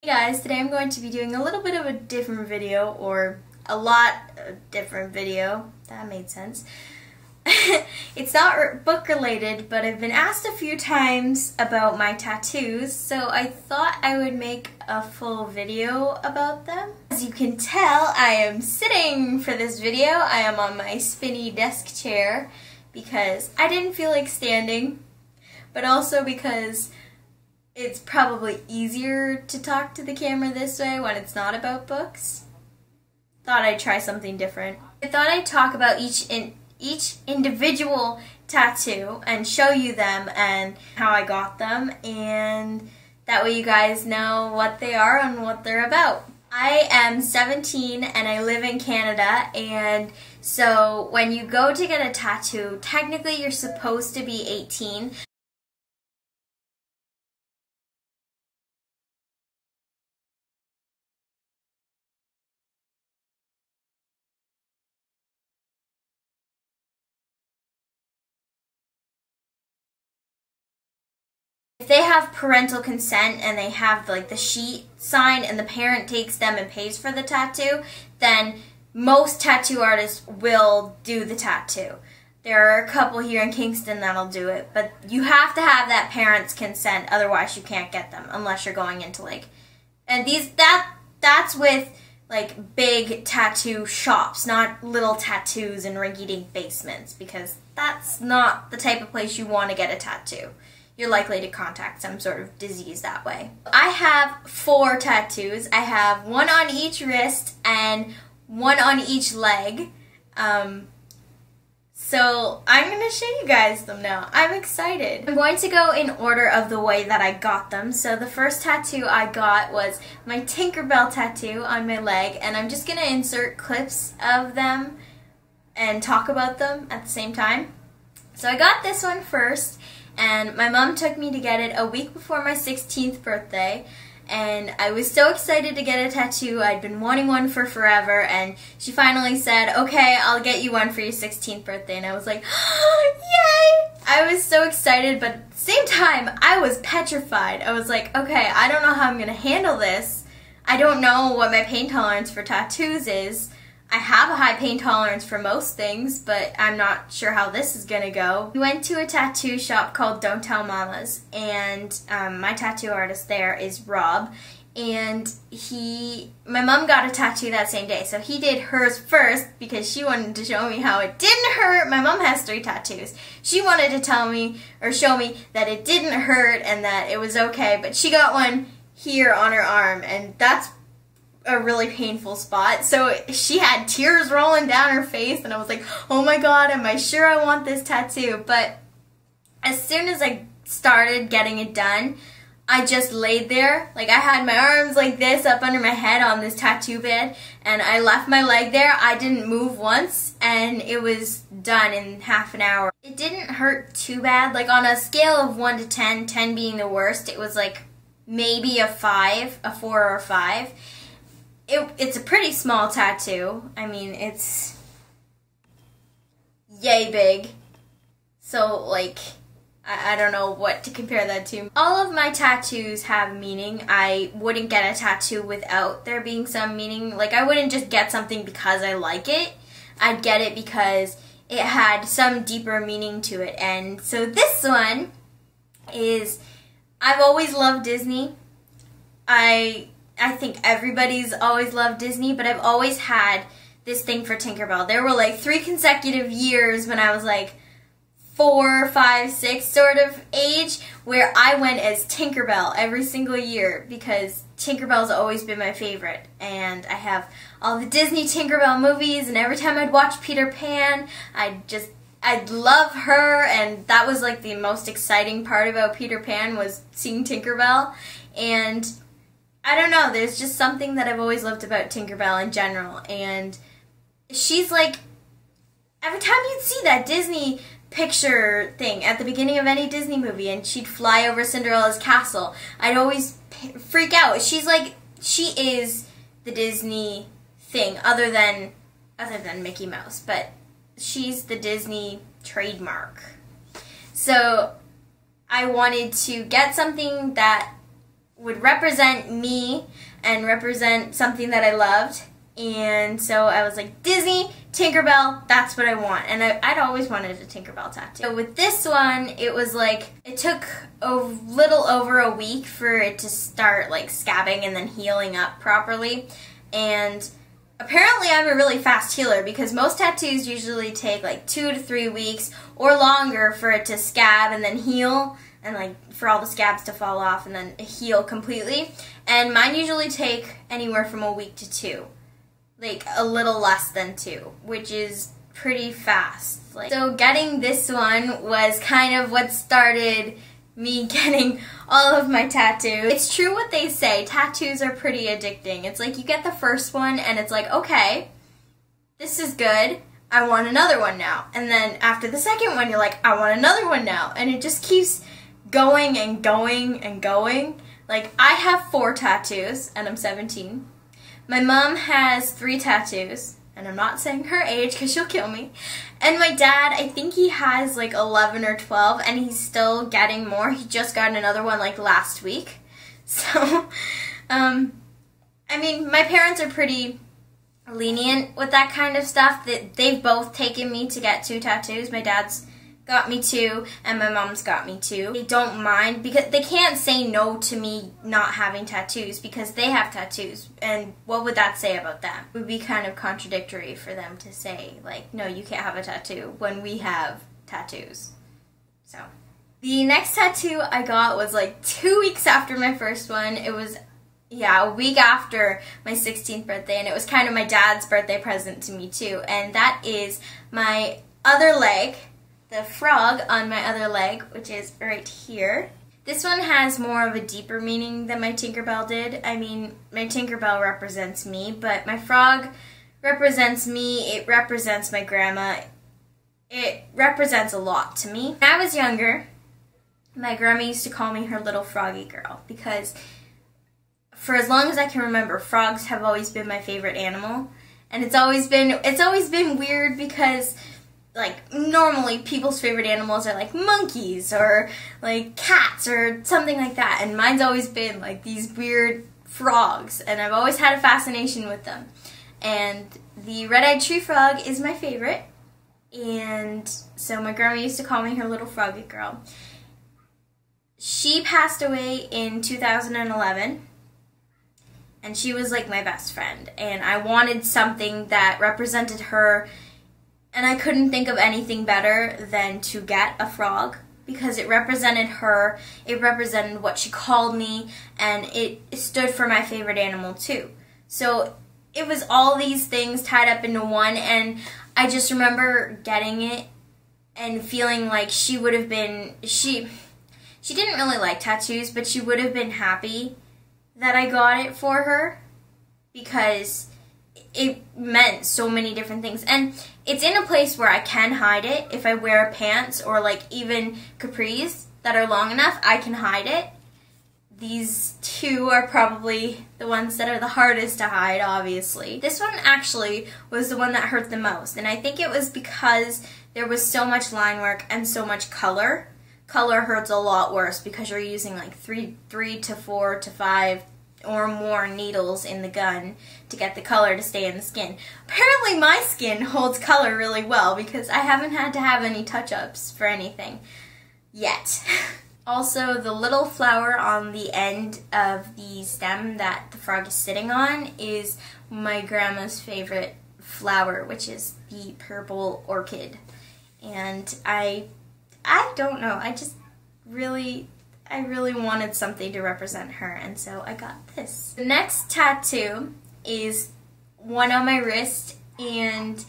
Hey guys, today I'm going to be doing a little bit of a different video, or a lot different video. That made sense. It's not book related, but I've been asked a few times about my tattoos, so I thought I would make a full video about them. As you can tell, I am sitting for this video. I am on my spinny desk chair because I didn't feel like standing, but also because it's probably easier to talk to the camera this way when it's not about books. Thought I'd try something different. I thought I'd talk about each individual tattoo and show you them and how I got them, and that way you guys know what they are and what they're about. I am 17 and I live in Canada, and so when you go to get a tattoo, technically you're supposed to be 18. If they have parental consent and they have like the sheet signed and the parent takes them and pays for the tattoo, then most tattoo artists will do the tattoo. There are a couple here in Kingston that'll do it, but you have to have that parent's consent, otherwise you can't get them unless you're going into like, and that's with like big tattoo shops, not little tattoos in rinky-dink basements, because that's not the type of place you want to get a tattoo. You're likely to contract some sort of disease that way. I have 4 tattoos. I have 1 on each wrist and 1 on each leg. So I'm going to show you guys them now. I'm excited. I'm going to go in order of the way that I got them. So the first tattoo I got was my Tinkerbell tattoo on my leg, and I'm just going to insert clips of them and talk about them at the same time. So I got this one first, and my mom took me to get it a week before my 16th birthday, and I was so excited to get a tattoo. I'd been wanting one for forever, and she finally said, okay, I'll get you one for your 16th birthday, and I was like, oh, yay! I was so excited, but at the same time, I was petrified. I was like, okay, I don't know how I'm going to handle this. I don't know what my pain tolerance for tattoos is. I have a high pain tolerance for most things, but I'm not sure how this is gonna go. We went to a tattoo shop called Don't Tell Mamas, and my tattoo artist there is Rob, and my mom got a tattoo that same day, so he did hers first because she wanted to show me how it didn't hurt. My mom has 3 tattoos. She wanted to tell me, or show me, that it didn't hurt and that it was okay, but she got one here on her arm, and that's a really painful spot, so she had tears rolling down her face, and I was like, oh my god, am I sure I want this tattoo? But as soon as I started getting it done, I just laid there, like I had my arms like this up under my head on this tattoo bed, and I left my leg there. I didn't move once, and it was done in half an hour. It didn't hurt too bad. Like on a scale of 1 to 10, 10 being the worst, it was like maybe a 5, a 4 or a 5. It's a pretty small tattoo. I mean, it's yay big. So, like, I don't know what to compare that to. All of my tattoos have meaning. I wouldn't get a tattoo without there being some meaning. Like, I wouldn't just get something because I like it. I'd get it because it had some deeper meaning to it. And so this one is, I've always loved Disney. I think everybody's always loved Disney, but I've always had this thing for Tinkerbell. There were like 3 consecutive years when I was like 4, 5, 6 sort of age where I went as Tinkerbell every single year because Tinkerbell's always been my favorite. And I have all the Disney Tinkerbell movies, and every time I'd watch Peter Pan, I'd love her, and that was like the most exciting part about Peter Pan was seeing Tinkerbell. And I don't know, there's just something that I've always loved about Tinkerbell in general, and she's like, every time you'd see that Disney picture thing at the beginning of any Disney movie and she'd fly over Cinderella's castle, I'd always freak out. She's like, she is the Disney thing, other than Mickey Mouse, but she's the Disney trademark. So I wanted to get something that would represent me and represent something that I loved. And so I was like, Disney, Tinkerbell, that's what I want. And I'd always wanted a Tinkerbell tattoo. So with this one, it was like, it took a little over a week for it to start like scabbing and then healing up properly. And apparently I'm a really fast healer, because most tattoos usually take like 2 to 3 weeks or longer for it to scab and then heal, and like for all the scabs to fall off and then heal completely. And mine usually take anywhere from a week to 2. Like a little less than 2, which is pretty fast. So getting this one was kind of what started me getting all of my tattoos. It's true what they say, tattoos are pretty addicting. It's like you get the first one and it's like, okay, this is good, I want another one now. And then after the second one, you're like, I want another one now. And it just keeps going and going and going. Like, I have 4 tattoos and I'm 17. My mom has 3 tattoos, and I'm not saying her age because she'll kill me. And my dad, I think he has like 11 or 12, and he's still getting more. He just got another one like last week. So, I mean, my parents are pretty lenient with that kind of stuff. They've both taken me to get 2 tattoos. My dad's got me 2, and my mom's got me 2. They don't mind, because they can't say no to me not having tattoos because they have tattoos, and what would that say about them? It would be kind of contradictory for them to say, like, no, you can't have a tattoo when we have tattoos. So, the next tattoo I got was like 2 weeks after my first one. It was, yeah, a week after my 16th birthday, and it was kind of my dad's birthday present to me too, and that is my other leg, the frog on my other leg, which is right here. This one has more of a deeper meaning than my Tinkerbell did. I mean, my Tinkerbell represents me, but my frog represents me, it represents my grandma. It represents a lot to me. When I was younger, my grandma used to call me her little froggy girl, because for as long as I can remember, frogs have always been my favorite animal. And it's always been weird, because like, normally people's favorite animals are like monkeys or like cats or something like that, and mine's always been like these weird frogs, and I've always had a fascination with them. And the red-eyed tree frog is my favorite, and so my grandma used to call me her little froggy girl. She passed away in 2011, and she was like my best friend, and I wanted something that represented her. And I couldn't think of anything better than to get a frog, because it represented her, it represented what she called me, and it stood for my favorite animal too. So it was all these things tied up into one, and I just remember getting it and feeling like she would have been, she didn't really like tattoos, but she would have been happy that I got it for her, because it meant so many different things. And it's in a place where I can hide it. If I wear pants or like even capris that are long enough, I can hide it. These 2 are probably the ones that are the hardest to hide, obviously. This one actually was the one that hurt the most, and I think it was because there was so much line work and so much color. Color hurts a lot worse because you're using like 3 to 4 to 5 or more needles in the gun to get the color to stay in the skin. Apparently my skin holds color really well, because I haven't had to have any touch-ups for anything yet. Also, the little flower on the end of the stem that the frog is sitting on is my grandma's favorite flower, which is the purple orchid. And I don't know, I really wanted something to represent her, and so I got this. The next tattoo is one on my wrist, and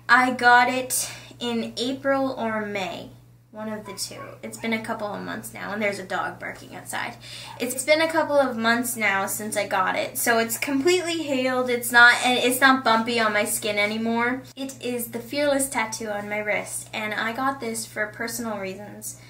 I got it in April or May, one of the 2. It's been a couple of months now, and there's a dog barking outside. It's been a couple of months now since I got it, so it's completely healed. It's not bumpy on my skin anymore. It is the Fearless tattoo on my wrist, and I got this for personal reasons.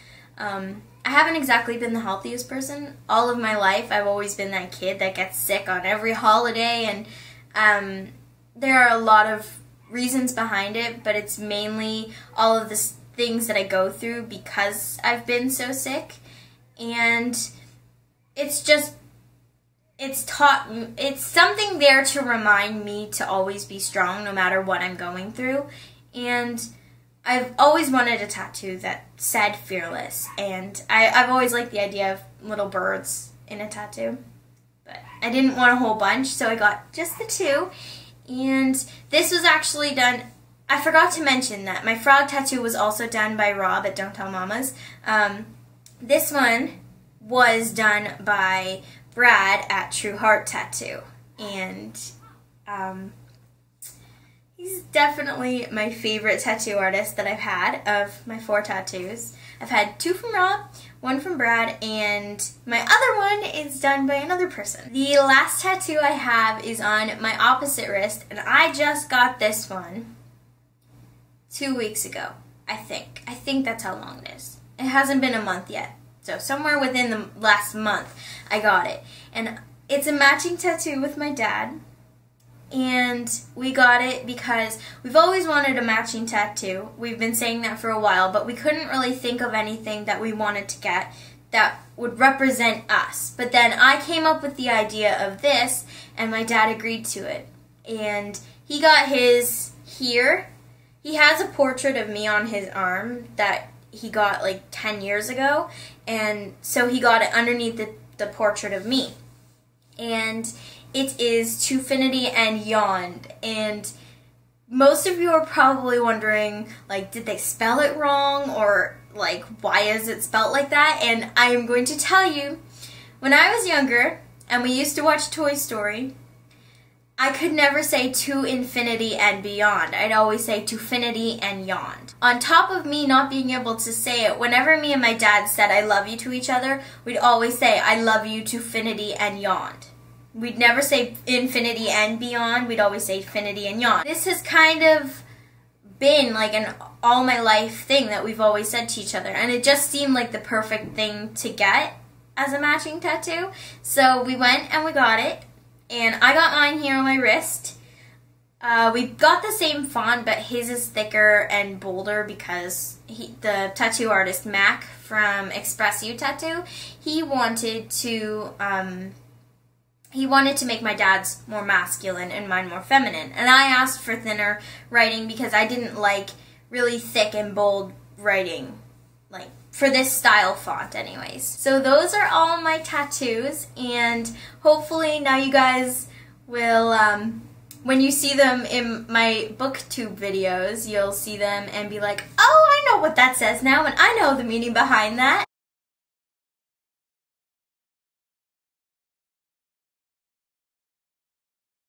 I haven't exactly been the healthiest person. All of my life, I've always been that kid that gets sick on every holiday, and there are a lot of reasons behind it, but it's mainly all of the things that I go through because I've been so sick, and it's just it's something there to remind me to always be strong no matter what I'm going through. And I've always wanted a tattoo that said fearless, and I've always liked the idea of little birds in a tattoo. But I didn't want a whole bunch, so I got just the 2. And this was actually done, I forgot to mention that my frog tattoo was also done by Rob at Don't Tell Mamas. This one was done by Brad at True Heart Tattoo. And he's definitely my favorite tattoo artist that I've had of my 4 tattoos. I've had 2 from Rob, 1 from Brad, and my other one is done by another person. The last tattoo I have is on my opposite wrist, and I just got this one 2 weeks ago, I think. I think that's how long it is. It hasn't been a month yet. So somewhere within the last month, I got it. And it's a matching tattoo with my dad. And we got it because we've always wanted a matching tattoo. We've been saying that for a while, but we couldn't really think of anything that we wanted to get that would represent us. But then I came up with the idea of this, and my dad agreed to it. And he got his here. He has a portrait of me on his arm that he got like 10 years ago, and so he got it underneath the portrait of me. And it is Twofinity and Yawned, and most of you are probably wondering, like, did they spell it wrong, or like, why is it spelled like that? And I am going to tell you, when I was younger and we used to watch Toy Story, I could never say to infinity and beyond. I'd always say Twofinity and Yawned. On top of me not being able to say it, whenever me and my dad said I love you to each other, we'd always say I love you Twofinity and Yawned. We'd never say infinity and beyond, we'd always say infinity and yawn. This has kind of been like an all my life thing that we've always said to each other, and it just seemed like the perfect thing to get as a matching tattoo. So we went and we got it, and I got mine here on my wrist. We got the same font, but his is thicker and bolder because the tattoo artist Mac from Express You Tattoo, he wanted to make my dad's more masculine and mine more feminine. And I asked for thinner writing because I didn't like really thick and bold writing, like for this style font anyways. So those are all my tattoos, and hopefully now you guys will, when you see them in my booktube videos, you'll see them and be like, oh, I know what that says now, and I know the meaning behind that.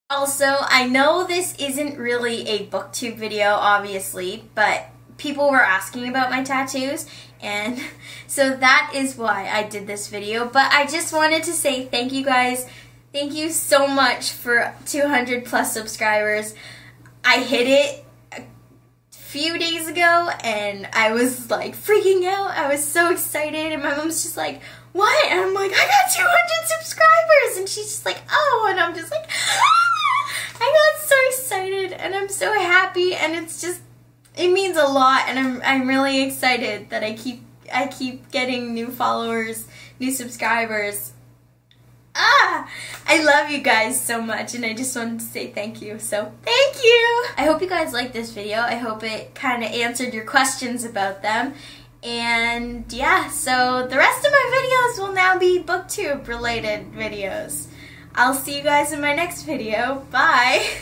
Also, I know this isn't really a booktube video, obviously, but people were asking about my tattoos, and so that is why I did this video. But I just wanted to say thank you guys. Thank you so much for 200 plus subscribers. I hit it a few days ago, and I was like freaking out. I was so excited, and my mom's just like, what? And I'm like, I got 200 subscribers, and she's just like, oh, and I'm just like, ah! I got so excited, and I'm so happy, and it's just, it means a lot, and I'm really excited that I keep getting new followers, new subscribers. I love you guys so much, and I just wanted to say thank you, so thank you! I hope you guys liked this video. I hope it kind of answered your questions about them. And yeah, so the rest of my videos will now be booktube related videos. I'll see you guys in my next video. Bye!